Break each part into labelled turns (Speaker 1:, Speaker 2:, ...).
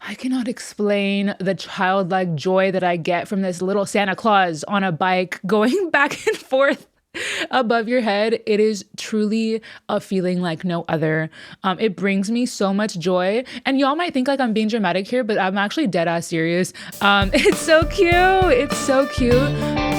Speaker 1: I cannot explain the childlike joy that I get from this little Santa Claus on a bike going back and forth above your head. It is truly a feeling like no other. It brings me so much joy. And y'all might think like I'm being dramatic here, but I'm actually dead ass serious. It's so cute. It's so cute.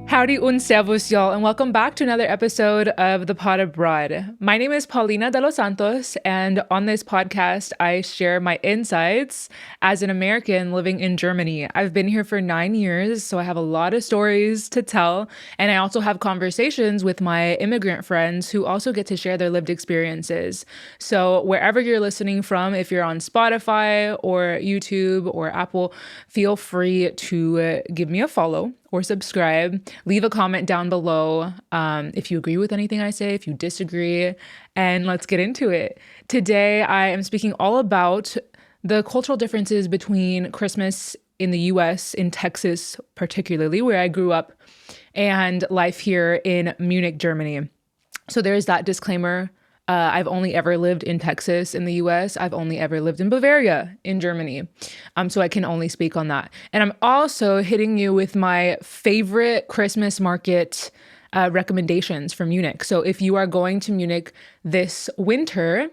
Speaker 1: Howdy und servus, y'all, and welcome back to another episode of The Pod Abroad. My name is Paulina de los Santos, and on this podcast, I share my insights as an American living in Germany. I've been here for 9 years, so I have a lot of stories to tell, and I also have conversations with my immigrant friends who also get to share their lived experiences. So wherever you're listening from, if you're on Spotify or YouTube or Apple, feel free to give me a follow or subscribe. Leave a comment down below if you agree with anything I say, if you disagree, and let's get into it. Today, I am speaking all about the cultural differences between Christmas in the US, in Texas particularly, where I grew up, and life here in Munich, Germany. So there's that disclaimer. I've only ever lived in Texas in the US. I've only ever lived in Bavaria in Germany. So I can only speak on that. And I'm also hitting you with my favorite Christmas market recommendations for Munich. So if you are going to Munich this winter,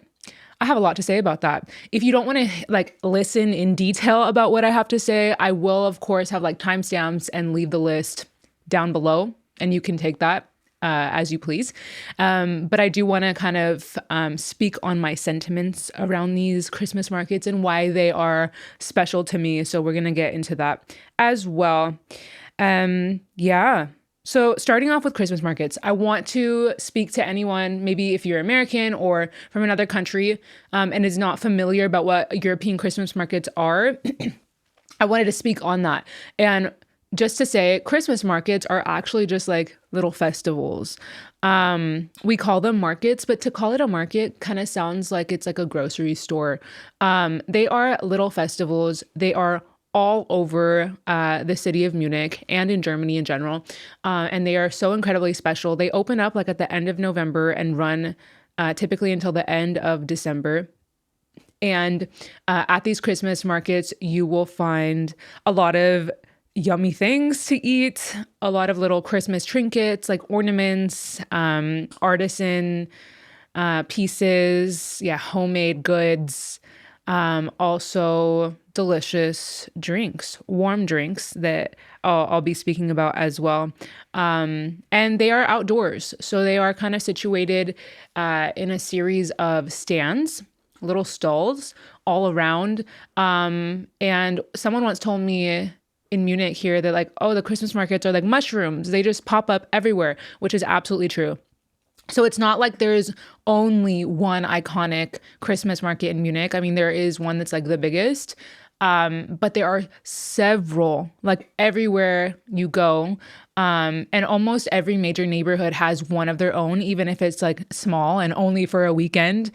Speaker 1: I have a lot to say about that. If you don't want to listen in detail about what I have to say, I will of course have timestamps and leave the list down below, and you can take that as you please. But I do want to kind of speak on my sentiments around these Christmas markets and why they are special to me. So we're going to get into that as well. So starting off with Christmas markets, I want to speak to anyone, maybe if you're American or from another country and is not familiar about what European Christmas markets are. I wanted to speak on that. And just to say, Christmas markets are actually just like little festivals. We call them markets, but to call it a market kind of sounds like it's like a grocery store. They are little festivals. They are all over the city of Munich and in Germany in general. And they are so incredibly special. They open up at the end of November and run typically until the end of December. And at these Christmas markets, you will find a lot of yummy things to eat, a lot of little Christmas trinkets like ornaments, artisan pieces, homemade goods, also delicious drinks, warm drinks that I'll be speaking about as well. And they are outdoors. So they are kind of situated in a series of stands, little stalls all around. And someone once told me in Munich here that the Christmas markets are like mushrooms. They just pop up everywhere, which is absolutely true. So it's not like there's only one iconic Christmas market in Munich. I mean, there is one that's the biggest, but there are several, everywhere you go. And almost every major neighborhood has one of their own, even if it's small and only for a weekend.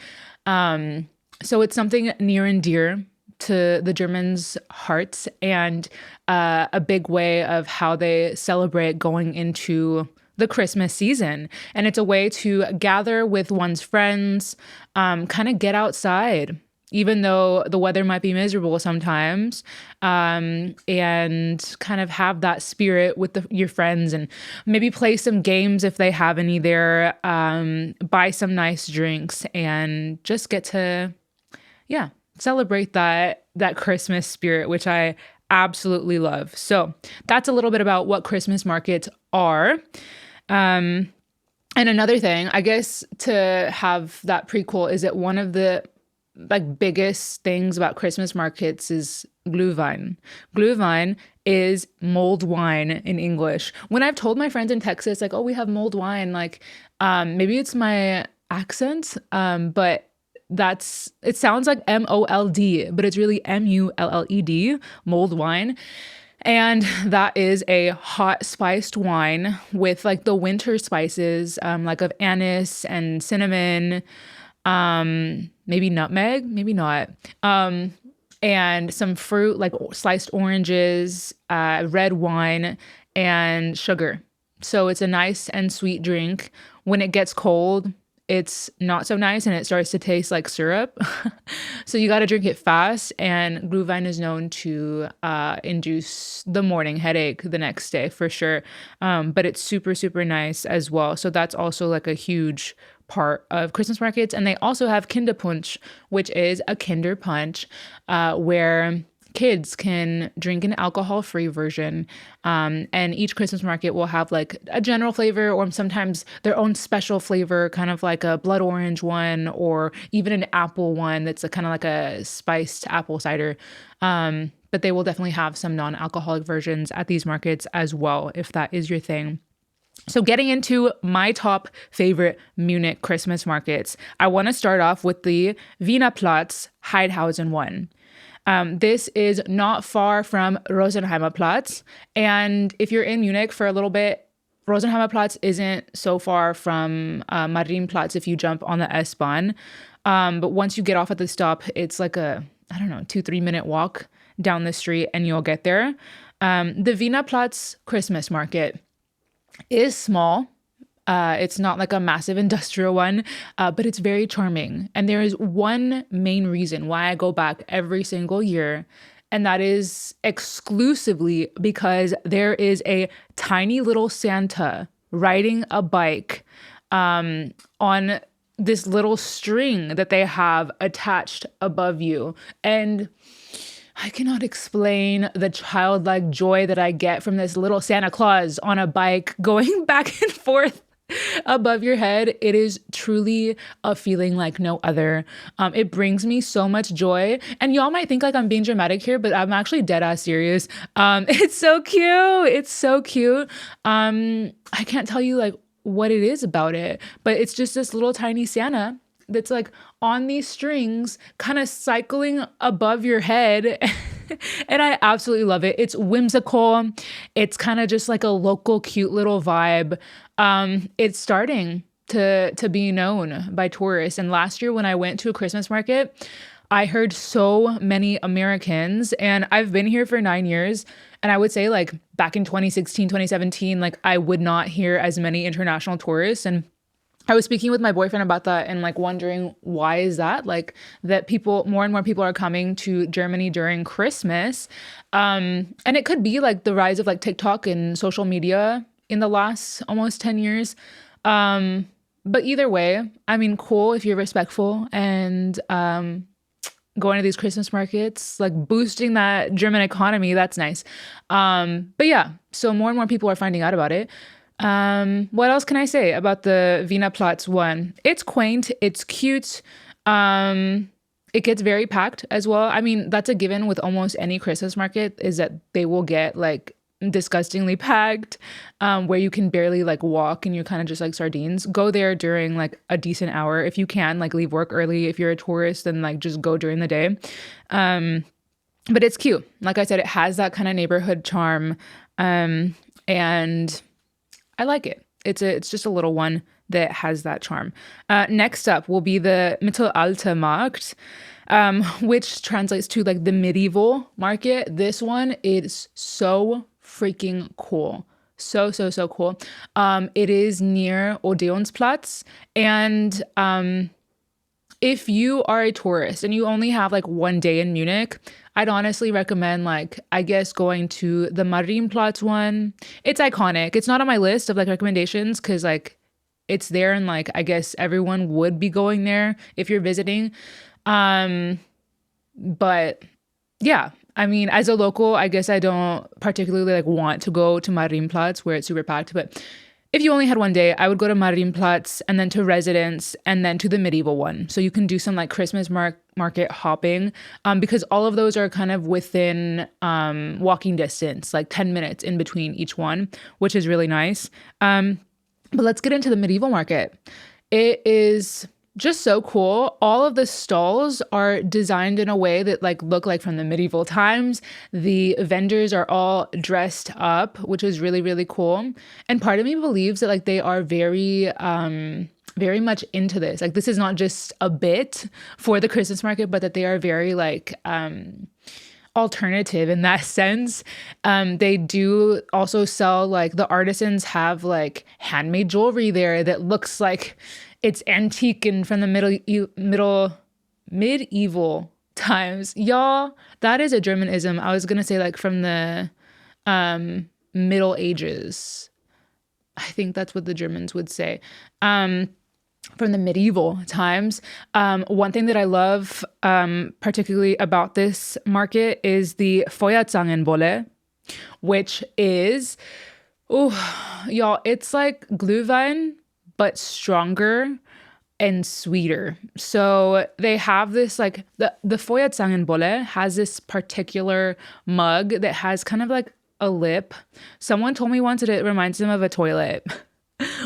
Speaker 1: So it's something near and dear to the Germans' hearts, and a big way of how they celebrate going into the Christmas season. And it's a way to gather with one's friends, kind of get outside, even though the weather might be miserable sometimes, and kind of have that spirit with your friends, and maybe play some games if they have any there, buy some nice drinks, and just get to, celebrate that Christmas spirit, which I absolutely love. So that's a little bit about what Christmas markets are. And another thing, I guess, to have that prequel is that one of the biggest things about Christmas markets is Glühwein. Glühwein is mulled wine in English. When I've told my friends in Texas, we have mulled wine, maybe it's my accent, but it sounds like MOLD, but it's really MULLED, mulled wine. And that is a hot spiced wine with the winter spices, of anise and cinnamon, maybe nutmeg, maybe not. And some fruit, sliced oranges, red wine, and sugar. So it's a nice and sweet drink. When it gets cold, it's not so nice and it starts to taste like syrup. So you got to drink it fast. And Glühwein is known to induce the morning headache the next day for sure. But it's super, super nice as well. So that's also like a huge part of Christmas markets. And they also have Kinderpunsch, which is a Kinder punch where kids can drink an alcohol-free version. And each Christmas market will have like a general flavor or sometimes their own special flavor, kind of like a blood orange one or even an apple one that's a kind of like a spiced apple cider. But they will definitely have some non-alcoholic versions at these markets as well, if that is your thing. So getting into my top favorite Munich Christmas markets, I want to start off with the Wiener Platz Heidhausen one. This is not far from Rosenheimer Platz. And if you're in Munich for a little bit, Rosenheimer Platz isn't so far from Marienplatz if you jump on the S-Bahn. But once you get off at the stop, it's like a, I don't know, 2-3 minute walk down the street and you'll get there. The Wiener Platz Christmas market is small. It's not like a massive industrial one, but it's very charming. And there is one main reason why I go back every single year, and that is exclusively because there is a tiny little Santa riding a bike on this little string that they have attached above you. And I cannot explain the childlike joy that I get from this little Santa Claus on a bike going back and forth above your head. It is truly a feeling like no other. It brings me so much joy. And y'all might think like I'm being dramatic here, but I'm actually dead ass serious. It's so cute. It's so cute. I can't tell you like what it is about it, but it's just this little tiny Santa that's like on these strings, kind of cycling above your head. And I absolutely love it. It's whimsical. It's kind of just like a local cute little vibe. It's starting to be known by tourists. And last year when I went to a Christmas market, I heard so many Americans, and I've been here for 9 years. And I would say like back in 2016, 2017, like I would not hear as many international tourists. And I was speaking with my boyfriend about that and like wondering why is that, like that people, more and more people are coming to Germany during Christmas. And it could be like the rise of like TikTok and social media in the last almost 10 years. But either way, I mean, cool if you're respectful and going to these Christmas markets, like boosting that German economy, that's nice. But yeah, so more and more people are finding out about it. What else can I say about the Wiener Platz one? It's quaint, it's cute. It gets very packed as well. I mean, that's a given with almost any Christmas market is that they will get like disgustingly packed, where you can barely like walk and you're kind of just like sardines. Go there during like a decent hour. If you can, like leave work early. If you're a tourist, then like just go during the day. But it's cute. Like I said, it has that kind of neighborhood charm. And I like it. It's just a little one that has that charm. Next up will be the Mittelaltermarkt, which translates to like the medieval market. This one is so freaking cool. So cool. It is near Odeonsplatz. And if you are a tourist and you only have like one day in Munich, I'd honestly recommend like, I guess going to the Marienplatz one. It's iconic. It's not on my list of like recommendations because like it's there and like, I guess everyone would be going there if you're visiting. But yeah, I mean, as a local, I guess I don't particularly like want to go to Marienplatz where it's super packed, but if you only had one day, I would go to Marienplatz and then to Residenz and then to the medieval one. So you can do some like Christmas market hopping because all of those are kind of within walking distance, like 10 minutes in between each one, which is really nice. But let's get into the medieval market. It is just so cool. All of the stalls are designed in a way that like look like from the medieval times. The vendors are all dressed up, which is really, really cool. And part of me believes that like they are very much into this. Like this is not just a bit for the Christmas market, but that they are very like alternative in that sense. They do also sell like the artisans have like handmade jewelry there that looks like it's antique and from the medieval times. Y'all, that is a Germanism. I was gonna say like from the Middle Ages. I think that's what the Germans would say. From the medieval times. One thing that I love particularly about this market is the Feuerzangenbowle, which is, oh, y'all, it's like Glühwein, but stronger and sweeter. So they have this like the Feuerzangenbowle has this particular mug that has kind of like a lip. Someone told me once that it reminds them of a toilet.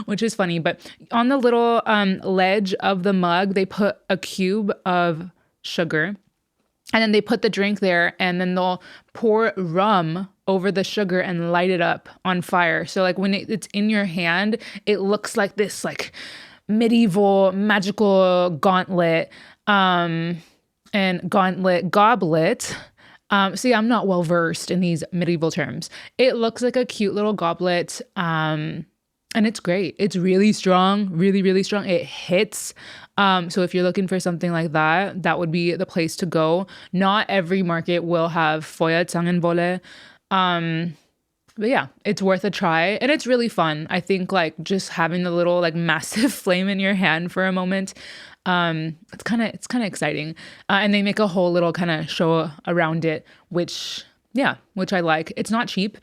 Speaker 1: Which is funny, but on the little ledge of the mug, they put a cube of sugar and then they put the drink there and then they'll pour rum over the sugar and light it up on fire. So like when it's in your hand, it looks like this like medieval magical gauntlet and goblet. See, I'm not well versed in these medieval terms. It looks like a cute little goblet. And it's great. It's really strong, really, really strong. It hits. So if you're looking for something like that, that would be the place to go. Not every market will have Feuerzangenbowle. But yeah, it's worth a try. And it's really fun. I think like just having the little like massive flame in your hand for a moment, it's kind of exciting. And they make a whole little kind of show around it, which I like. It's not cheap.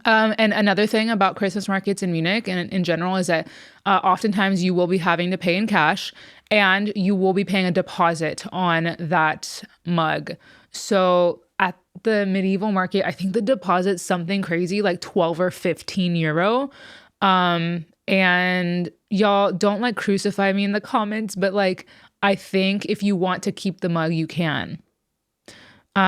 Speaker 1: And another thing about Christmas markets in Munich and in general is that oftentimes you will be having to pay in cash and you will be paying a deposit on that mug. So at the medieval market, I think the deposit's something crazy like 12 or 15 euro. And y'all don't like crucify me in the comments, but like I think if you want to keep the mug, you can.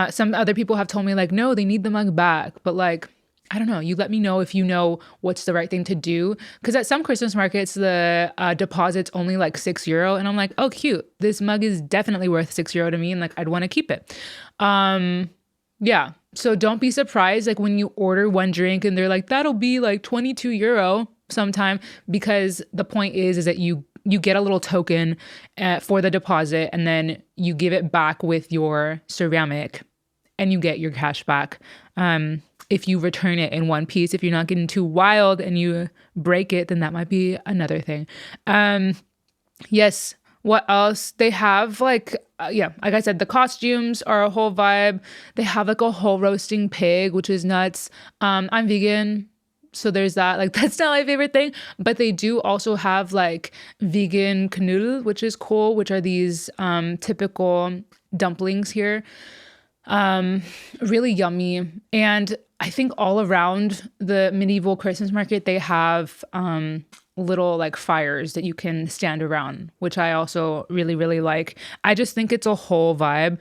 Speaker 1: Some other people have told me like, no, they need the mug back. But like, I don't know. You let me know if you know what's the right thing to do. Because at some Christmas markets, the deposit's only like €6. And I'm like, oh, cute. This mug is definitely worth €6 to me. And like, I'd want to keep it. Yeah. So don't be surprised. Like when you order one drink and they're like, that'll be like €22 sometime. Because the point is that you get a little token for the deposit. And then you give it back with your ceramic. And you get your cash back. If you return it in one piece, if you're not getting too wild and you break it, then that might be another thing. Yes. What else? They have like, like I said, the costumes are a whole vibe. They have like a whole roasting pig, which is nuts. I'm vegan. So there's that. Like, that's not my favorite thing. But they do also have like vegan knödel, which is cool, which are these typical dumplings here. Really yummy. And I think all around the medieval Christmas market, they have little like fires that you can stand around, which I also really, really like. I just think it's a whole vibe.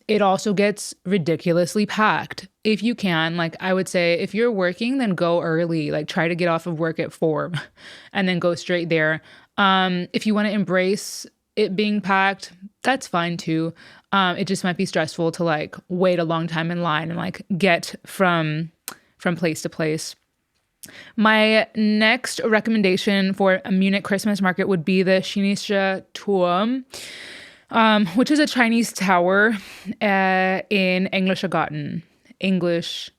Speaker 1: It also gets ridiculously packed. If you can, like I would say, if you're working, then go early. Like try to get off of work at 4 and then go straight there. If you want to embrace it being packed, that's fine too. It just might be stressful to like wait a long time in line and like get from place to place. My next recommendation for a Munich Christmas market would be the Chinesischer Turm, which is a Chinese tower in Englischer Garten. English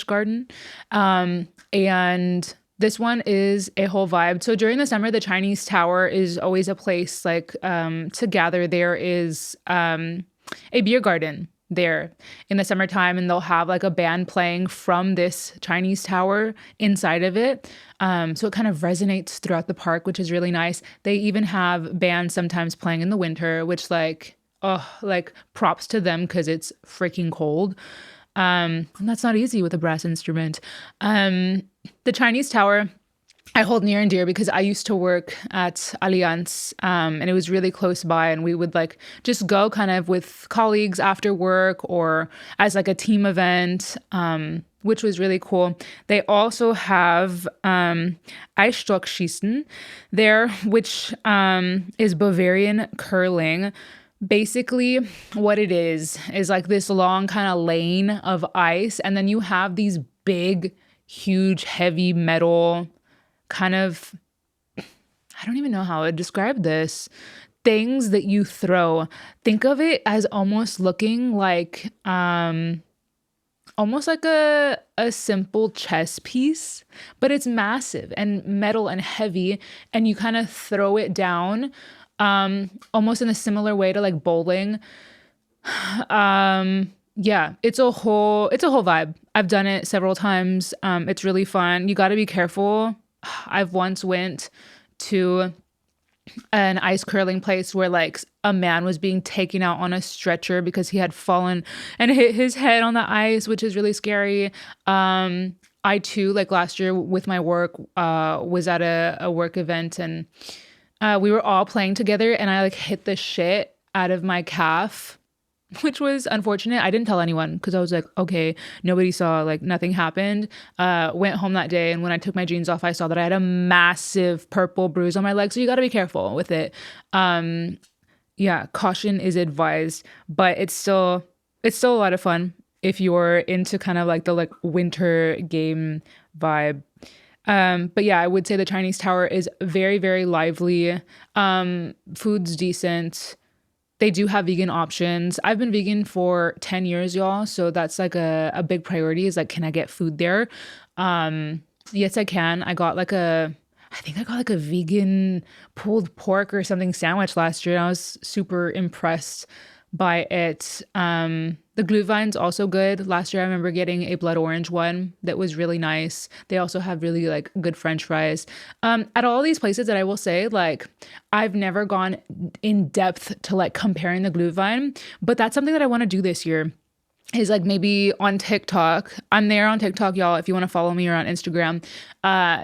Speaker 1: Garden. And this one is a whole vibe. So during the summer, the Chinese Tower is always a place like to gather. There is a beer garden there in the summertime, and they'll have like a band playing from this Chinese Tower inside of it. So it kind of resonates throughout the park, which is really nice. They even have bands sometimes playing in the winter, which like props to them because it's freaking cold. And that's not easy with a brass instrument. The Chinese Tower I hold near and dear because I used to work at Allianz, and it was really close by, and we would like just go kind of with colleagues after work or as like a team event, which was really cool. They also have Eisstockschießen there, which is Bavarian curling. Basically, what it is like this long kind of lane of ice, and then you have these big, huge, heavy metal kind of, I don't even know how to describe this, things that you throw. Think of it as almost looking like almost like a simple chess piece, but it's massive and metal and heavy, and you kind of throw it down almost in a similar way to like bowling. Yeah, it's a whole vibe. I've done it several times. It's really fun. You got to be careful. I've once went to an ice curling place where like a man was being taken out on a stretcher because he had fallen and hit his head on the ice, which is really scary. I too, like last year with my work, was at a work event, and we were all playing together, and I like hit the shit out of my calf, which was unfortunate. I didn't tell anyone because I was like, okay, nobody saw, like nothing happened. Went home that day, and when I took my jeans off, I saw that I had a massive purple bruise on my leg. So you got to be careful with it. Yeah, caution is advised, but it's still a lot of fun if you're into kind of like the like winter game vibe. But yeah, I would say the Chinese Tower is very, very lively. Food's decent. They do have vegan options. I've been vegan for 10 years, y'all. So that's like a big priority is like, can I get food there? Yes, I can. I think I got like a vegan pulled pork or something sandwich last year. And I was super impressed by it. The Glühwein's also good. Last year, I remember getting a blood orange one that was really nice. They also have really like good French fries. At all these places that I will say, like I've never gone in depth to like comparing the Glühwein, but that's something that I want to do this year. Is like maybe on TikTok. I'm there on TikTok, y'all. If you want to follow me or on Instagram,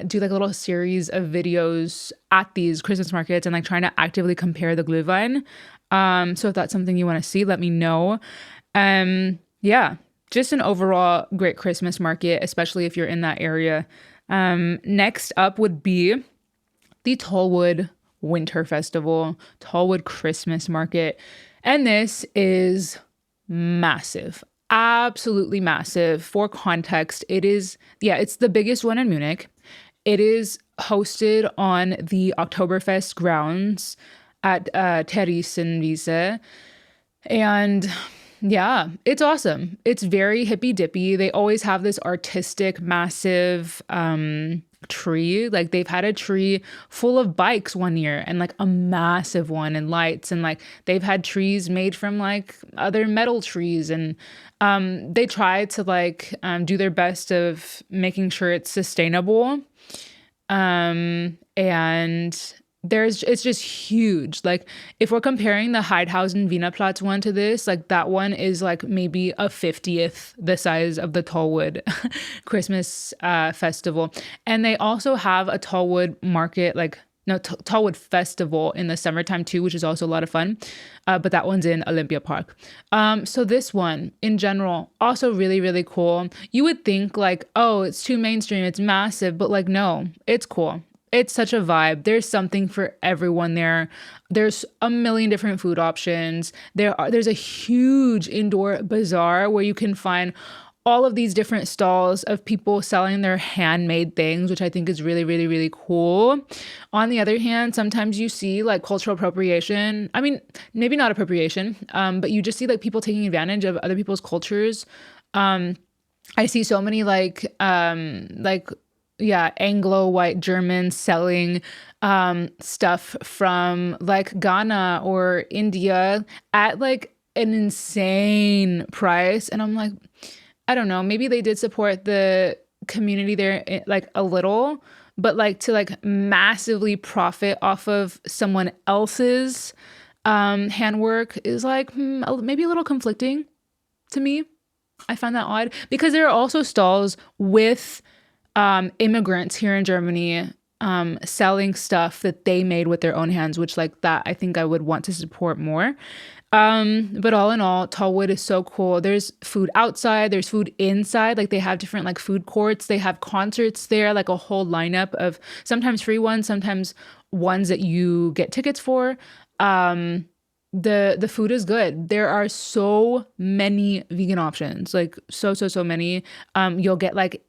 Speaker 1: do like a little series of videos at these Christmas markets and like trying to actively compare the Glühwein. So if that's something you want to see, let me know. Yeah, just an overall great Christmas market, especially if you're in that area. Next up would be the Tollwood Winter Festival, Tollwood Christmas Market. And this is massive, absolutely massive. For context, it's the biggest one in Munich. It is hosted on the Oktoberfest grounds at Theresienwiese. And yeah, it's awesome. It's very hippy dippy. They always have this artistic, massive tree. Like they've had a tree full of bikes one year and like a massive one and lights. And like they've had trees made from like other metal trees. And they try to like do their best of making sure it's sustainable. And it's just huge. Like if we're comparing the Heidhausen Wiener Platz one to this, like that one is like maybe a 50th the size of the Tollwood Christmas festival. And they also have a Tollwood market, like no Tollwood festival in the summertime too, which is also a lot of fun. But that one's in Olympia Park. So this one in general, also really, really cool. You would think like, oh, it's too mainstream, it's massive, but like, no, it's cool. It's such a vibe. There's something for everyone there. There's a million different food options. There's a huge indoor bazaar where you can find all of these different stalls of people selling their handmade things, which I think is really, really, really cool. On the other hand, sometimes you see like cultural appropriation. I mean, maybe not appropriation, but you just see like people taking advantage of other people's cultures. I see so many yeah, Anglo white Germans selling stuff from like Ghana or India at like an insane price. And I'm like, I don't know, maybe they did support the community there like a little, but like to like massively profit off of someone else's handwork is like maybe a little conflicting to me. I find that odd because there are also stalls with immigrants here in Germany selling stuff that they made with their own hands, which like that I think I would want to support more. But all in all, Tollwood is so cool. There's food outside, there's food inside. Like they have different like food courts. They have concerts there, like a whole lineup of sometimes free ones, sometimes ones that you get tickets for. the food is good. There are so many vegan options, like so many. You'll get like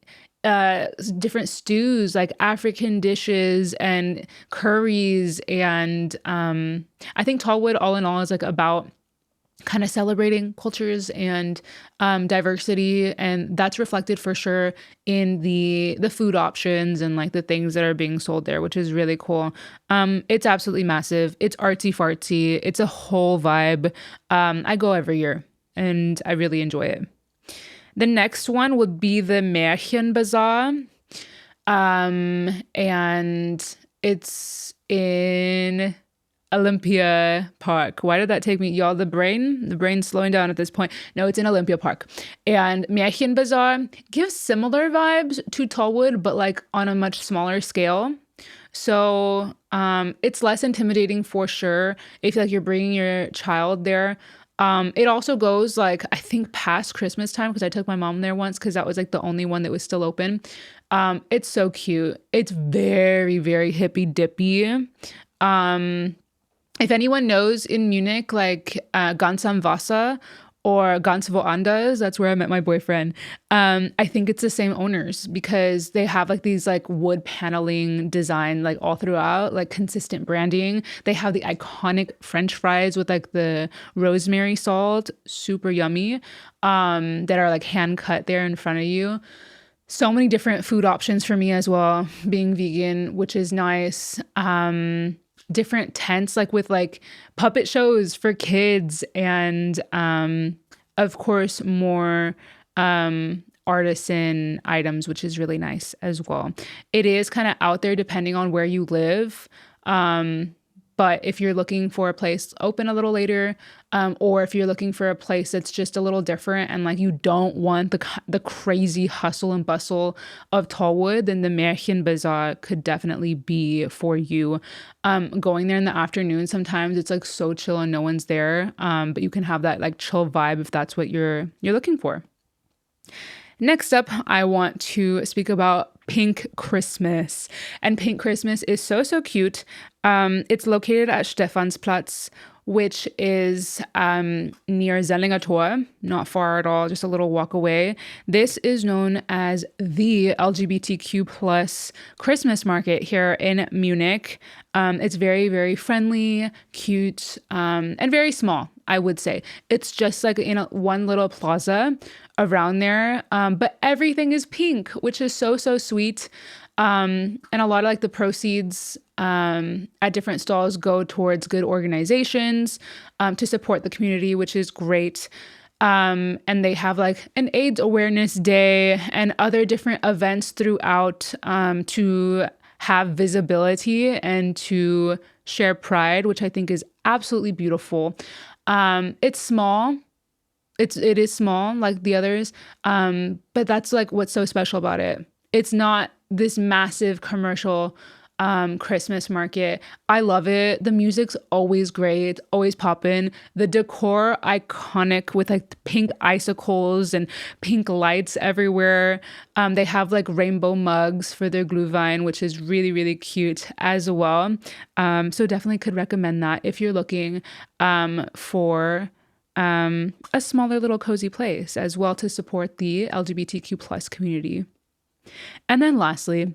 Speaker 1: different stews, like African dishes and curries, and I think Tollwood, all in all, is like about kind of celebrating cultures and diversity, and that's reflected for sure in the food options and like the things that are being sold there, which is really cool. It's absolutely massive. It's artsy fartsy. It's a whole vibe. I go every year and I really enjoy it. The next one would be the Märchenbazar. And it's in Olympia Park. Why did that take me? Y'all, the brain's slowing down at this point. No, it's in Olympia Park. And Märchenbazar gives similar vibes to Tollwood, but like on a much smaller scale. So it's less intimidating for sure if like you're bringing your child there. It also goes like I think past Christmas time because I took my mom there once because that was like the only one that was still open. It's so cute. It's very, very hippy dippy. If anyone knows in Munich, like Ganz am Wasser or Ganz Woanders, that's where I met my boyfriend. I think it's the same owners because they have like these like wood paneling design like all throughout, like consistent branding. They have the iconic French fries with like the rosemary salt, super yummy, that are like hand cut there in front of you. So many different food options for me as well, being vegan, which is nice. Different tents like with like puppet shows for kids and of course more artisan items, which is really nice as well. It is kind of out there depending on where you live. But if you're looking for a place open a little later, or if you're looking for a place that's just a little different and like you don't want the crazy hustle and bustle of Tollwood, then the Märchenbazar could definitely be for you. Going there in the afternoon, sometimes it's like so chill and no one's there, but you can have that like chill vibe if that's what you're looking for. Next up, I want to speak about Pink Christmas. And Pink Christmas is so cute. It's located at Stephansplatz, which is near Zellinger Tor, not far at all, just a little walk away. This is known as the LGBTQ plus Christmas market here in Munich. It's very, very friendly, cute, and very small, I would say. It's just like in one little plaza around there, but everything is pink, which is so sweet. And a lot of like the proceeds at different stalls go towards good organizations to support the community, which is great. And they have like an AIDS awareness day and other different events throughout to have visibility and to share pride, which I think is absolutely beautiful. It's small. It is small like the others, but that's like what's so special about it. It's not this massive commercial Christmas market. I love it. The music's always great, always poppin'. The decor iconic with like pink icicles and pink lights everywhere. They have like rainbow mugs for their Glühwein, which is really cute as well. So definitely could recommend that if you're looking for a smaller little cozy place as well to support the LGBTQ plus community. And then lastly,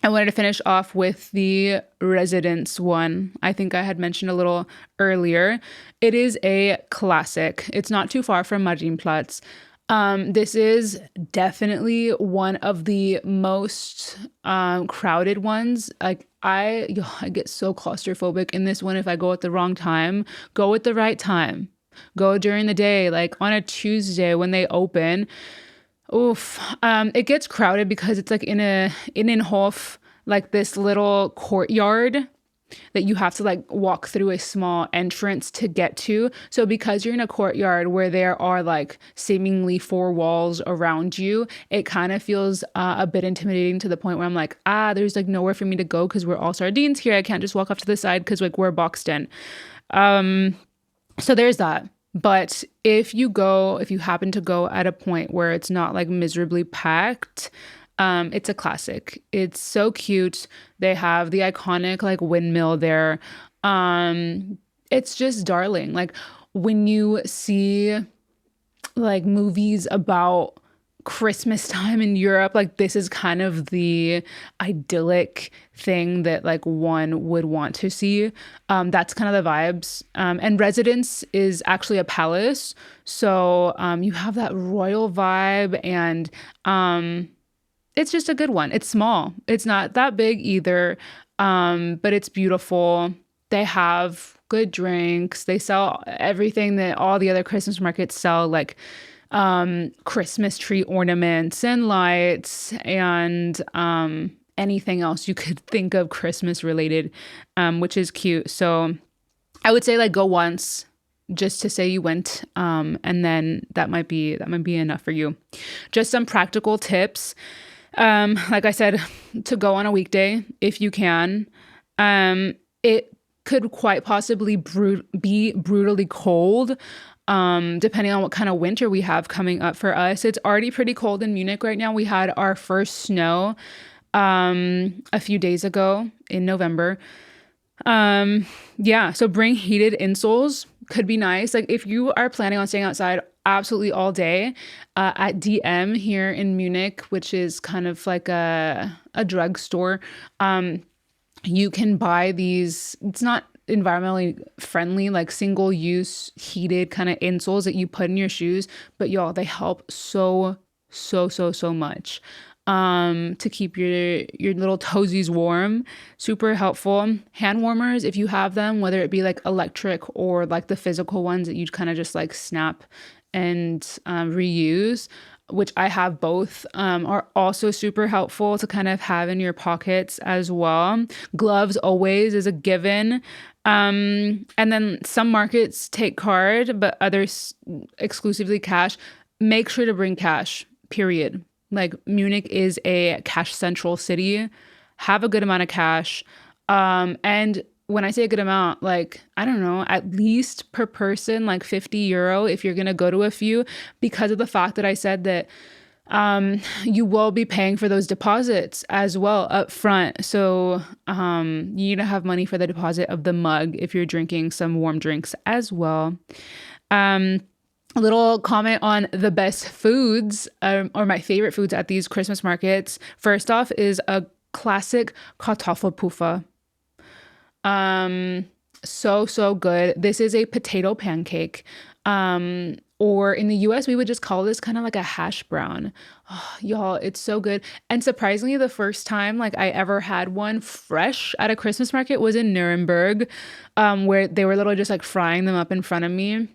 Speaker 1: I wanted to finish off with the Residenz one. I think I had mentioned a little earlier. It is a classic. It's not too far from Marienplatz. This is definitely one of the most crowded ones. Like I get so claustrophobic in this one if I go at the wrong time. Go at the right time. Go during the day, like on a Tuesday when they open. Oof. It gets crowded because it's like in an Innenhof, like this little courtyard that you have to like walk through a small entrance to get to. So because you're in a courtyard where there are like seemingly four walls around you, it kind of feels a bit intimidating to the point where I'm like, there's like nowhere for me to go because we're all sardines here. I can't just walk off to the side because like we're boxed in. So there's that. But if you happen to go at a point where it's not like miserably packed, it's a classic. It's so cute. They have the iconic like windmill there. It's just darling. Like when you see like movies about Christmas time in Europe, like this is kind of the idyllic thing that like one would want to see. That's kind of the vibes. And Residence is actually a palace, so you have that royal vibe, and it's just a good one. It's small. It's not that big either, but it's beautiful. They have good drinks. They sell everything that all the other Christmas markets sell, like Christmas tree ornaments and lights and anything else you could think of Christmas related, which is cute. So I would say like go once just to say you went, and then that might be enough for you. Just some practical tips. Like I said, to go on a weekday if you can. It could quite possibly be brutally cold, depending on what kind of winter we have coming up for us. It's already pretty cold in Munich right now. We had our first snow a few days ago in November. Yeah, so bring heated insoles. Could be nice. Like if you are planning on staying outside absolutely all day, at DM here in Munich, which is kind of like a drugstore, you can buy these. It's not environmentally friendly, like single use heated kind of insoles that you put in your shoes, but y'all, they help so much to keep your little toesies warm. Super helpful. Hand warmers, if you have them, whether it be like electric or like the physical ones that you kind of just like snap and reuse, which I have both, are also super helpful to kind of have in your pockets as well. Gloves always is a given. And then some markets take card, but others exclusively cash. Make sure to bring cash, period. Like Munich is a cash central city. Have a good amount of cash. And when I say a good amount, like, I don't know, at least per person, like €50 if you're going to go to a few, because of the fact that I said that you will be paying for those deposits as well up front. So you need to have money for the deposit of the mug if you're drinking some warm drinks as well. A little comment on the best foods, or my favorite foods at these Christmas markets. First off is a classic Kartoffelpuffer. So good. This is a potato pancake. Or in the US, we would just call this kind of like a hash brown. Oh, y'all, it's so good. And surprisingly, the first time like I ever had one fresh at a Christmas market was in Nuremberg, where they were literally just like frying them up in front of me.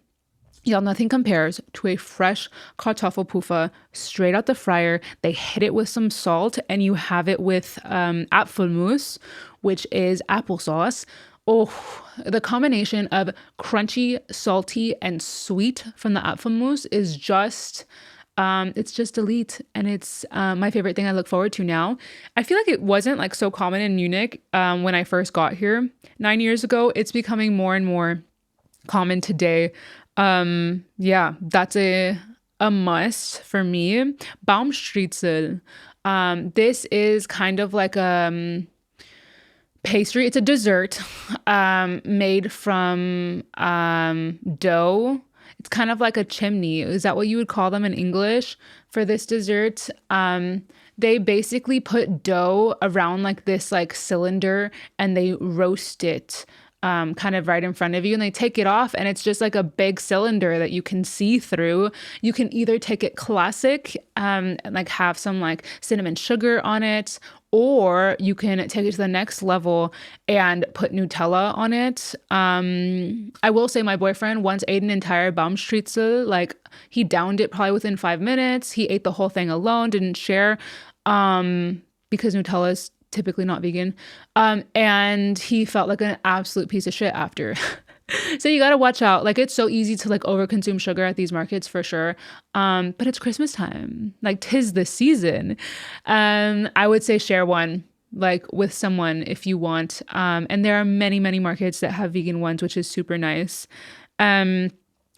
Speaker 1: Y'all, nothing compares to a fresh Kartoffelpuffer straight out the fryer. They hit it with some salt, and you have it with Apfelmus, which is applesauce. Oh, the combination of crunchy, salty, and sweet from the Apfelmus is just, it's just elite. And it's my favorite thing I look forward to now. I feel like it wasn't like so common in Munich when I first got here 9 years ago. It's becoming more and more common today. Yeah, that's a must for me. Baumstriezel. This is kind of like pastry. It's a dessert made from dough. It's kind of like a chimney. Is that what you would call them in English for this dessert? They basically put dough around like this like cylinder, and they roast it kind of right in front of you, and they take it off, and it's just like a big cylinder that you can see through. You can either take it classic, and like have some like cinnamon sugar on it, or you can take it to the next level and put Nutella on it. I will say my boyfriend once ate an entire Baumstriezel. Like he downed it probably within 5 minutes. He ate the whole thing alone, didn't share, because Nutella is typically not vegan. And he felt like an absolute piece of shit after. So you got to watch out. Like it's so easy to like overconsume sugar at these markets for sure. But it's Christmas time. Like 'tis the season. I would say share one like with someone if you want. And there are many markets that have vegan ones, which is super nice.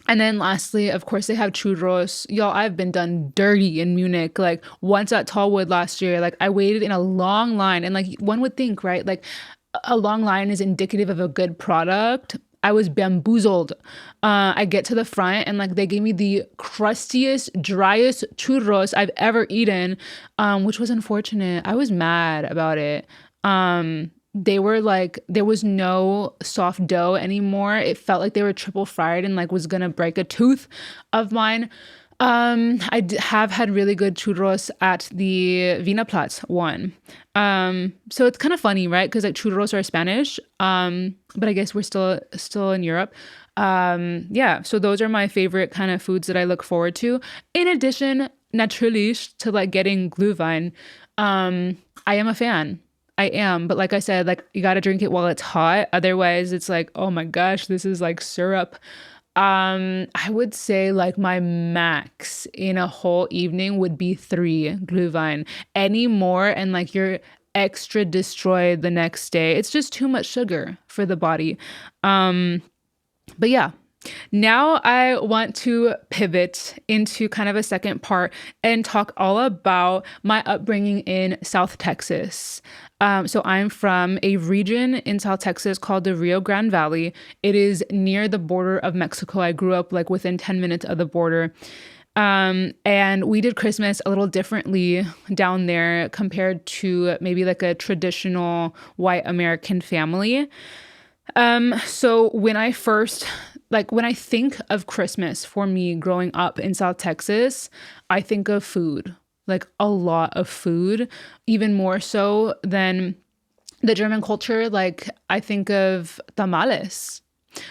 Speaker 1: And then lastly, of course, they have churros. Y'all, I've been done dirty in Munich. Like once at Tollwood last year, like I waited in a long line, and like one would think, right? Like a long line is indicative of a good product. I was bamboozled. I get to the front and like they gave me the crustiest, driest churros I've ever eaten, which was unfortunate. I was mad about it. They were like, there was no soft dough anymore. It felt like they were triple fried and like was gonna break a tooth of mine. Have had really good churros at the Wiener Platz one. So it's kind of funny, right? Because like churros are Spanish, but I guess we're still in Europe. Yeah, so those are my favorite kind of foods that I look forward to. In addition, natürlich, to like getting Glühwein. I am a fan. I am, but like I said, like you got to drink it while it's hot. Otherwise, it's like, oh my gosh, this is like syrup. I would say like my max in a whole evening would be 3 Glühwein. Any more and like you're extra destroyed the next day. It's just too much sugar for the body. But yeah, now I want to pivot into kind of a second part and talk all about my upbringing in South Texas. So I'm from a region in South Texas called the Rio Grande Valley. It is near the border of Mexico. I grew up like within 10 minutes of the border. And we did Christmas a little differently down there compared to maybe like a traditional white American family. So when I think of Christmas for me growing up in South Texas, I think of food, like a lot of food, even more so than the German culture. Like I think of tamales.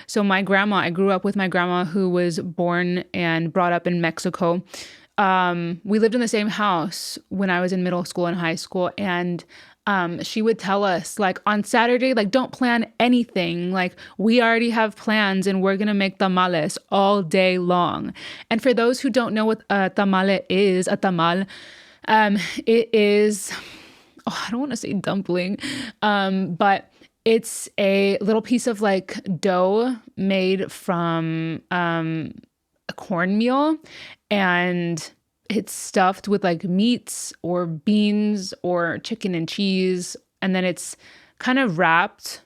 Speaker 1: So I grew up with my grandma who was born and brought up in Mexico. We lived in the same house when I was in middle school and high school, and she would tell us like on Saturday, like don't plan anything. Like we already have plans and we're gonna make tamales all day long. And for those who don't know what a tamale is, a tamal, it is, oh, I don't want to say dumpling, but it's a little piece of like dough made from cornmeal, and it's stuffed with like meats or beans or chicken and cheese, and then it's kind of wrapped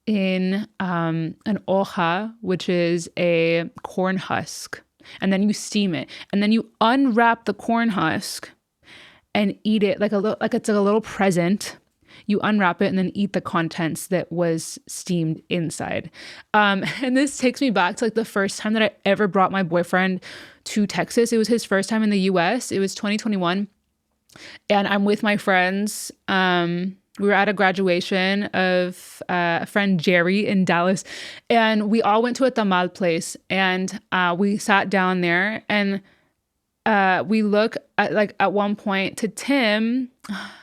Speaker 1: in an hoja, which is a corn husk, and then you steam it, and then you unwrap the corn husk and eat it like it's like a little present. You unwrap it and then eat the contents that was steamed inside. And this takes me back to like the first time that I ever brought my boyfriend to Texas. It was his first time in the US. It was 2021. And I'm with my friends. We were at a graduation of a friend Jerry in Dallas. And we all went to a tamal place. And we sat down there and we look at like at one point to Tim,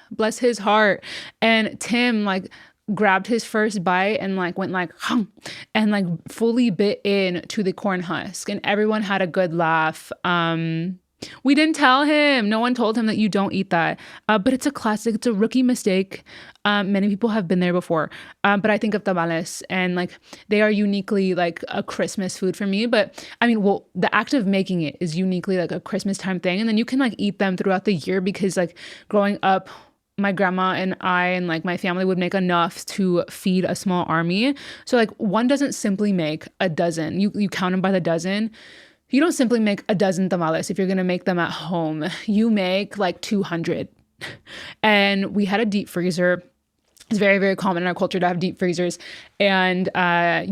Speaker 1: bless his heart, and Tim like grabbed his first bite and like went like hum, and like fully bit in to the corn husk, and everyone had a good laugh. We didn't tell him. No one told him that you don't eat that. But it's a classic. It's a rookie mistake. Many people have been there before. But I think of tamales, and like they are uniquely like a Christmas food for me. But I mean, well, the act of making it is uniquely like a Christmas time thing. And then you can like eat them throughout the year because like growing up, my grandma and I and like my family would make enough to feed a small army. So like one doesn't simply make a dozen. You count them by the dozen. You don't simply make a dozen tamales if you're going to make them at home. You make like 200. And we had a deep freezer. It's very, very common in our culture to have deep freezers. And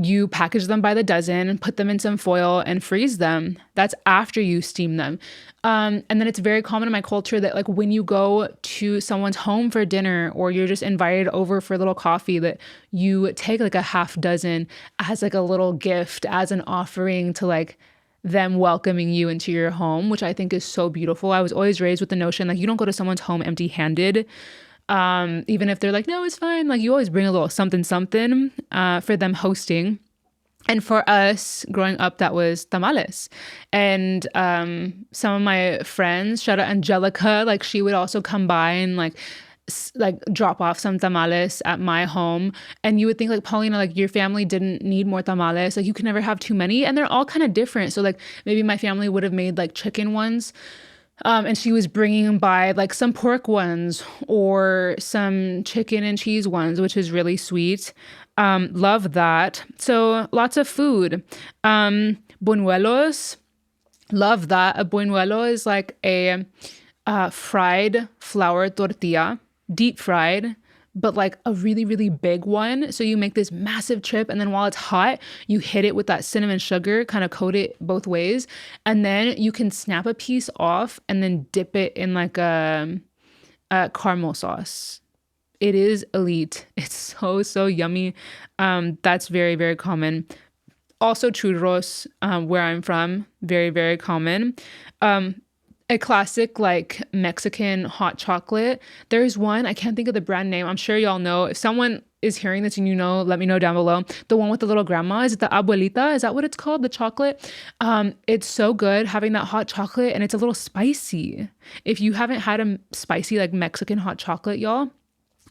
Speaker 1: you package them by the dozen and put them in some foil and freeze them. That's after you steam them. And then it's very common in my culture that like when you go to someone's home for dinner or you're just invited over for a little coffee, that you take like a half dozen as like a little gift, as an offering to like them welcoming you into your home, which I think is so beautiful. I was always raised with the notion like you don't go to someone's home empty-handed. Even if they're like, no, it's fine. Like you always bring a little something, for them hosting. And for us growing up, that was tamales. And some of my friends, shout out Angelica, like she would also come by and like drop off some tamales at my home. And you would think like, Paulina, like your family didn't need more tamales. Like you can never have too many. And they're all kind of different. So like maybe my family would have made like chicken ones. And she was bringing by like some pork ones or some chicken and cheese ones, which is really sweet. Love that. So lots of food. Buñuelos, love that. A buñuelo is like a fried flour tortilla, deep fried, but like a really, really big one. So you make this massive chip, and then while it's hot, you hit it with that cinnamon sugar, kind of coat it both ways. And then you can snap a piece off and then dip it in like a caramel sauce. It is elite. It's so, so yummy. That's very, very common. Also, churros, where I'm from, very, very common. A classic like Mexican hot chocolate. There's one, I can't think of the brand name. I'm sure y'all know. If someone is hearing this and you know, let me know down below. The one with the little grandma, is it the abuelita? Is that what it's called? The chocolate? It's so good having that hot chocolate, and it's a little spicy. If you haven't had a spicy like Mexican hot chocolate, y'all,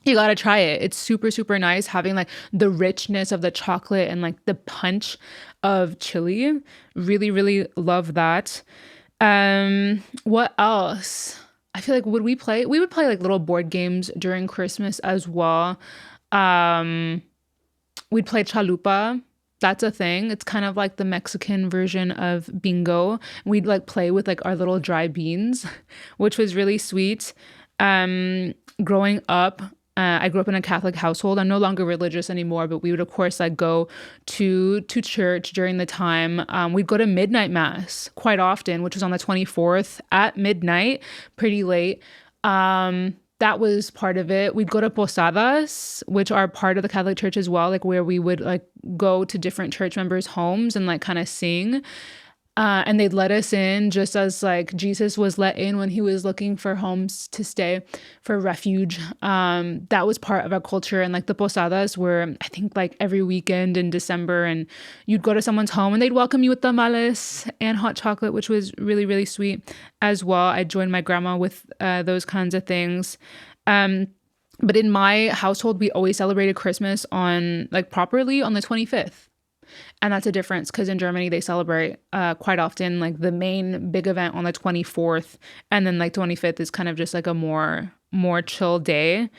Speaker 1: you gotta try it. It's super, super nice having like the richness of the chocolate and like the punch of chili. Really, really love that. What else? I feel like we would play like little board games during Christmas as well. Um, we'd play chalupa. That's a thing. It's kind of like the Mexican version of bingo. We'd like play with like our little dry beans, which was really sweet. Growing up, I grew up in a Catholic household. I'm no longer religious anymore, but we would of course like go to church during the time. We'd go to midnight mass quite often, which was on the 24th at midnight, pretty late. That was part of it. We'd go to posadas, which are part of the Catholic Church as well, like where we would like go to different church members' homes and like kind of sing. And they'd let us in just as like Jesus was let in when he was looking for homes to stay, for refuge. That was part of our culture. And like the posadas were, I think, like every weekend in December, and you'd go to someone's home and they'd welcome you with tamales and hot chocolate, which was really, really sweet as well. I joined my grandma with those kinds of things. But in my household, we always celebrated Christmas on like properly on the 25th. And that's a difference because in Germany they celebrate quite often like the main big event on the 24th, and then like 25th is kind of just like a more chill day.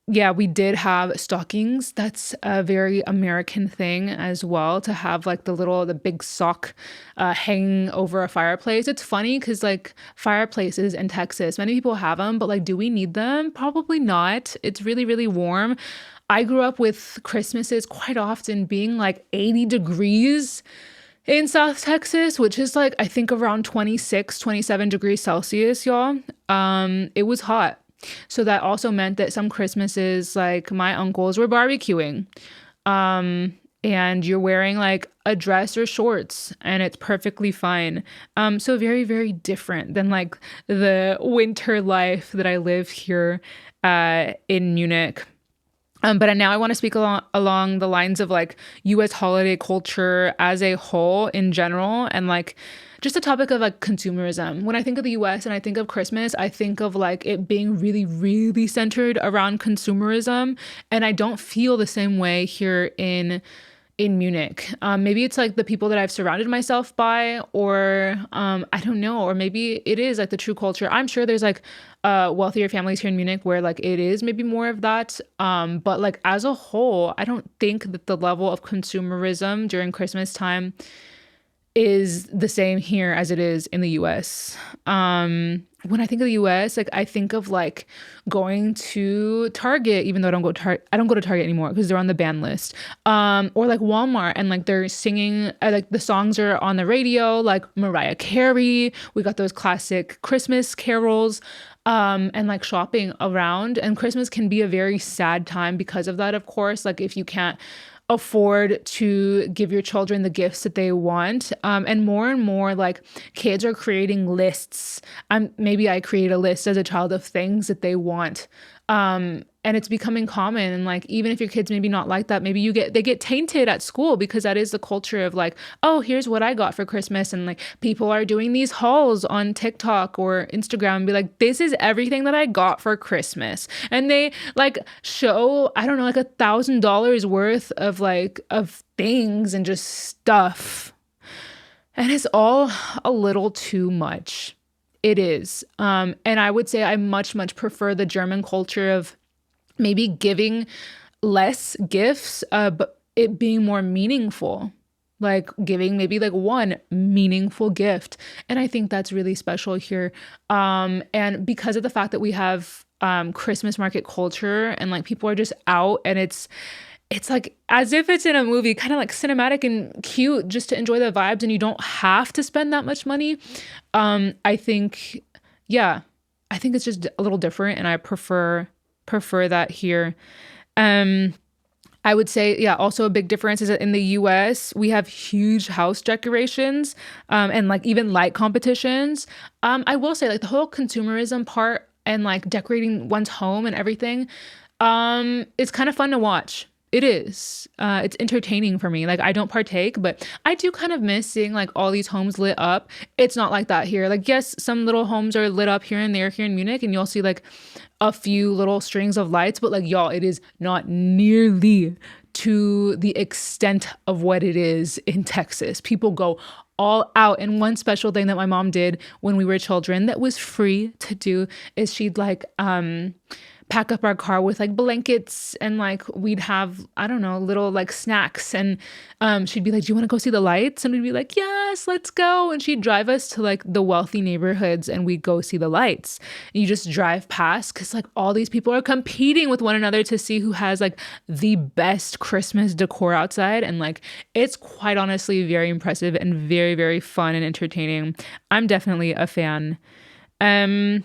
Speaker 1: Yeah, we did have stockings. That's a very American thing as well, to have like the big sock hanging over a fireplace. It's funny because like fireplaces in Texas, many people have them, but like, do we need them? Probably not. It's really, really warm. I grew up with Christmases quite often being like 80 degrees in South Texas, which is like, I think around 26, 27 degrees Celsius, y'all. It was hot. So that also meant that some Christmases, like my uncles were barbecuing. And you're wearing like a dress or shorts, and it's perfectly fine. So very, very different than like the winter life that I live here in Munich. But now I want to speak along the lines of like US holiday culture as a whole in general, and like just the topic of like consumerism. When I think of the US and I think of Christmas, I think of like it being really, really centered around consumerism. And I don't feel the same way here in Munich. Maybe it's like the people that I've surrounded myself by, or I don't know, or maybe it is like the true culture. I'm sure there's like wealthier families here in Munich where like it is maybe more of that. But like as a whole, I don't think that the level of consumerism during Christmas time is the same here as it is in the US. When I think of the US, like I think of like going to Target, even though I don't go to Target anymore because they're on the ban list. Or like Walmart, and like they're singing, like the songs are on the radio, like Mariah Carey. We got those classic Christmas carols. And like shopping around. And Christmas can be a very sad time because of that, of course. Like if you can't afford to give your children the gifts that they want. And more like kids are creating lists. Maybe I create a list as a child of things that they want. And it's becoming common. And like, even if your kids maybe not like that, maybe they get tainted at school, because that is the culture of like, oh, here's what I got for Christmas. And like people are doing these hauls on TikTok or Instagram and be like, this is everything that I got for Christmas. And they like show, I don't know, like $1,000 worth of like, of things and just stuff. And it's all a little too much. It is. And I would say I much, much prefer the German culture of maybe giving less gifts, but it being more meaningful, like giving maybe like one meaningful gift. And I think that's really special here. And because of the fact that we have Christmas market culture and like people are just out, and it's like as if it's in a movie, kind of like cinematic and cute just to enjoy the vibes, and you don't have to spend that much money. I think, yeah, I think it's just a little different, and I prefer that here. Um, I would say, yeah, also a big difference is that in the US, we have huge house decorations, and like even light competitions. I will say, like, the whole consumerism part and like decorating one's home and everything, it's kind of fun to watch. It is. It's entertaining for me. Like, I don't partake, but I do kind of miss seeing like all these homes lit up. It's not like that here. Like, yes, some little homes are lit up here and there here in Munich, and you'll see like a few little strings of lights, but like, y'all, it is not nearly to the extent of what it is in Texas. People go all out. And one special thing that my mom did when we were children that was free to do is she'd like pack up our car with like blankets, and like we'd have, I don't know, little like snacks, and she'd be like, do you want to go see the lights? And we'd be like, yes, let's go. And she'd drive us to like the wealthy neighborhoods, and we'd go see the lights. And you just drive past because like all these people are competing with one another to see who has like the best Christmas decor outside, and like it's quite honestly very impressive and very, very fun and entertaining. I'm definitely a fan. um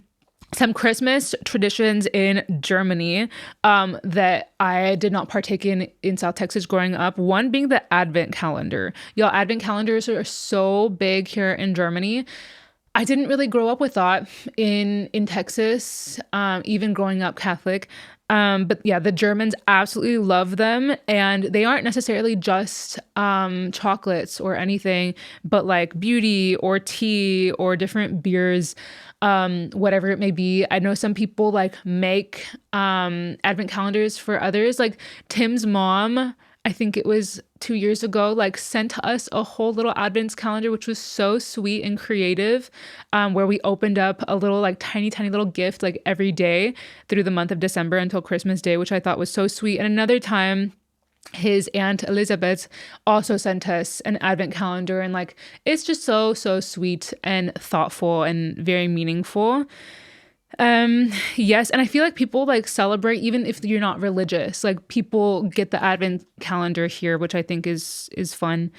Speaker 1: some Christmas traditions in Germany that I did not partake in South Texas growing up. One being the Advent calendar. Y'all, Advent calendars are so big here in Germany. I didn't really grow up with that in Texas, even growing up Catholic. But yeah, the Germans absolutely love them, and they aren't necessarily just chocolates or anything, but like beauty or tea or different beers, whatever it may be. I know some people like make advent calendars for others. Like Tim's mom, I think it was 2 years ago, like sent us a whole little advents calendar, which was so sweet and creative, where we opened up a little like tiny, tiny little gift like every day through the month of December until Christmas Day, which I thought was so sweet. And another time, his aunt Elizabeth also sent us an advent calendar, and like it's just so, so sweet and thoughtful and very meaningful. Yes, and I feel like people like celebrate even if you're not religious. Like people get the advent calendar here, which I think is fun.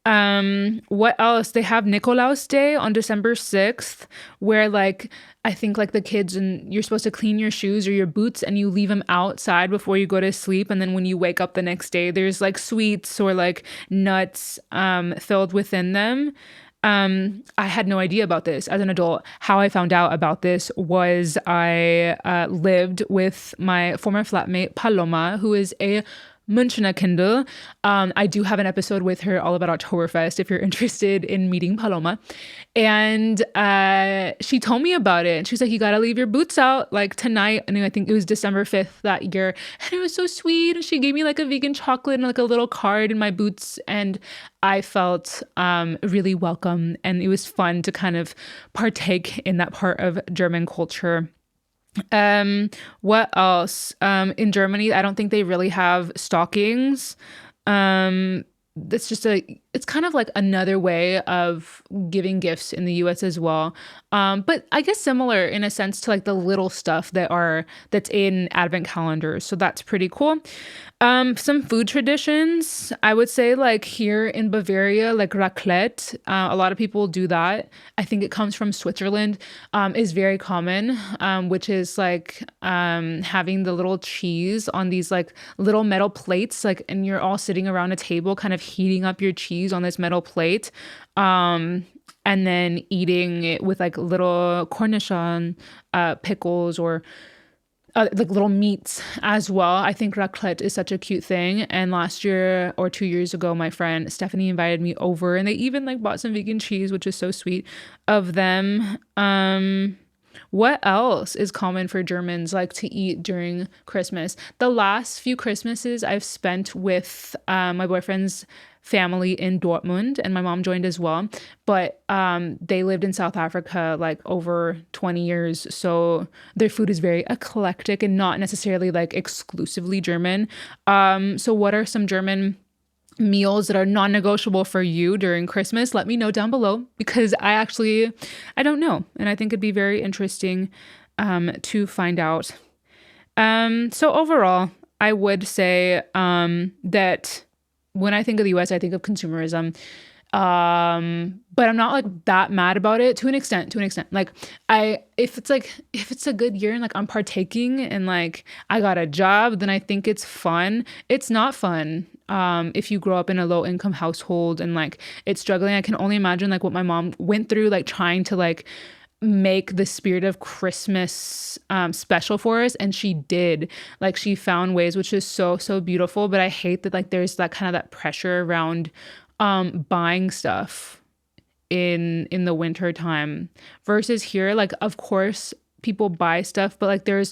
Speaker 1: What else? They have Nikolaus Day on December 6th, where like I think like the kids, and you're supposed to clean your shoes or your boots and you leave them outside before you go to sleep, and then when you wake up the next day, there's like sweets or like nuts filled within them. I had no idea about this as an adult. How I found out about this was I lived with my former flatmate Paloma, who is a Münchner Kindle. I do have an episode with her all about Oktoberfest if you're interested in meeting Paloma. And she told me about it. And she was like, you got to leave your boots out like tonight. And I think it was December 5th that year. And it was so sweet. And she gave me like a vegan chocolate and like a little card in my boots. And I felt really welcome. And it was fun to kind of partake in that part of German culture. What else? In Germany, I don't think they really have stockings. That's just it's kind of like another way of giving gifts in the US as well. But I guess similar in a sense to like the little stuff that's in advent calendars. So that's pretty cool. Some food traditions, I would say like here in Bavaria, like raclette, a lot of people do that. I think it comes from Switzerland, is very common, which is like having the little cheese on these like little metal plates, like, and you're all sitting around a table kind of heating up your cheese on this metal plate. And then eating it with like little Cornichon pickles or like little meats as well. I think raclette is such a cute thing. And last year or 2 years ago, my friend Stephanie invited me over, and they even like bought some vegan cheese, which is so sweet of them. What else is common for Germans like to eat during Christmas? The last few Christmases I've spent with my boyfriend's family in Dortmund, and my mom joined as well. But they lived in South Africa like over 20 years. So their food is very eclectic and not necessarily like exclusively German. So what are some German meals that are non-negotiable for you during Christmas? Let me know down below, because I don't know, and I think it'd be very interesting to find out. So overall, I would say that when I think of the US, I think of consumerism. But I'm not like that mad about it, to an extent. Like if it's a good year and like I'm partaking and like I got a job, then I think it's fun. It's not fun if you grow up in a low income household and like it's struggling. I can only imagine like what my mom went through, like trying to like make the spirit of Christmas special for us, and she did. Like she found ways, which is so beautiful. But I hate that like there's that kind of that pressure around buying stuff in the winter time versus here. Like of course people buy stuff, but like there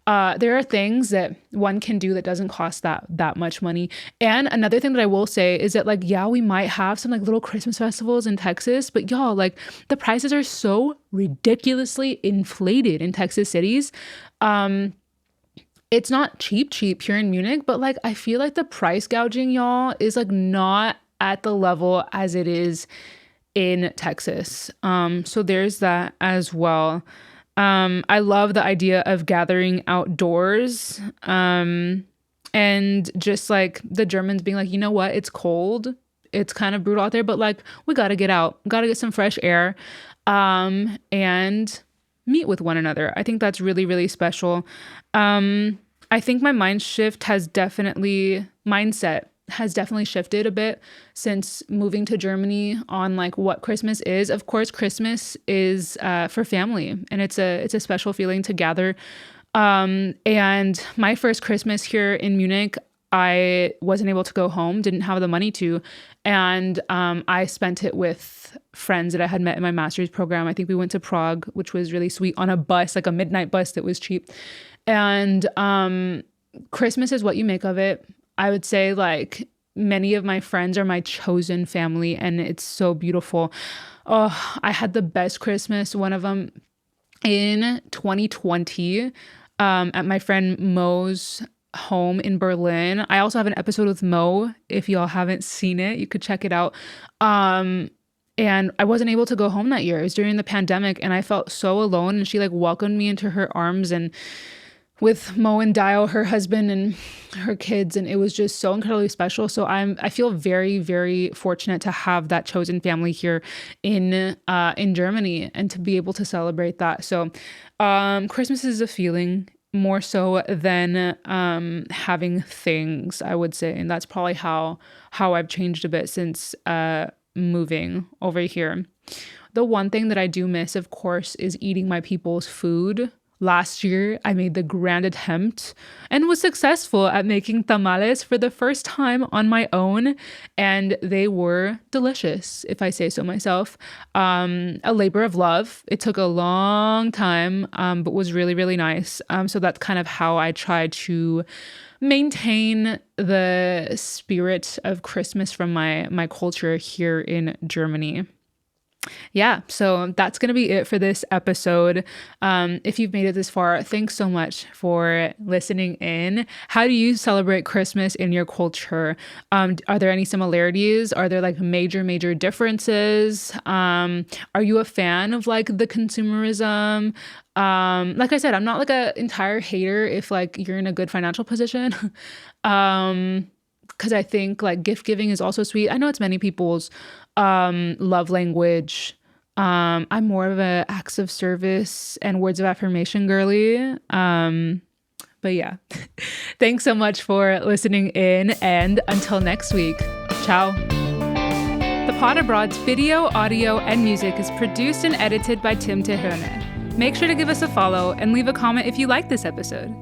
Speaker 1: are things that one can do that doesn't cost that much money. And another thing that I will say is that like, yeah, we might have some like little Christmas festivals in Texas, but y'all, like the prices are so ridiculously inflated in Texas cities. It's not cheap here in Munich, but like I feel like the price gouging, y'all, is like not at the level as it is in Texas. So there's that as well. I love the idea of gathering outdoors, and just like the Germans being like, you know what, it's cold, it's kind of brutal out there, but like we gotta get out, gotta get some fresh air, and meet with one another. I think that's really special. I think my mindset has definitely shifted a bit since moving to Germany on like what Christmas is. Of course, Christmas is for family, and it's a special feeling to gather. And my first Christmas here in Munich, I wasn't able to go home, didn't have the money to, and I spent it with friends that I had met in my master's program. I think we went to Prague, which was really sweet, on a bus, like a midnight bus that was cheap. And Christmas is what you make of it. I would say like many of my friends are my chosen family, and it's so beautiful. Oh, I had the best Christmas, one of them in 2020, at my friend Mo's home in Berlin. I also have an episode with Mo. If y'all haven't seen it, you could check it out. And I wasn't able to go home that year. It was during the pandemic, and I felt so alone, and she like welcomed me into her arms, and with Mo and Dio, her husband, and her kids, and it was just so incredibly special. So I feel very fortunate to have that chosen family here in Germany, and to be able to celebrate that. So Christmas is a feeling more so than having things, I would say, and that's probably how I've changed a bit since moving over here. The one thing that I do miss, of course, is eating my people's food. Last year, I made the grand attempt and was successful at making tamales for the first time on my own, and they were delicious, if I say so myself. A labor of love. It took a long time, but was really nice. So that's kind of how I try to maintain the spirit of Christmas from my culture here in Germany. Yeah, so that's going to be it for this episode. If you've made it this far, thanks so much for listening in. How do you celebrate Christmas in your culture? Are there any similarities? Are there like major differences? Are you a fan of like the consumerism? Like I said, I'm not like an entire hater if like you're in a good financial position. Because I think like gift giving is also sweet. I know it's many people's love language. I'm more of a acts of service and words of affirmation girly. But yeah, thanks so much for listening in, and until next week, ciao. The Pod Abroad's video, audio, and music is produced and edited by Tim Teherne. Make sure to give us a follow and leave a comment if you like this episode.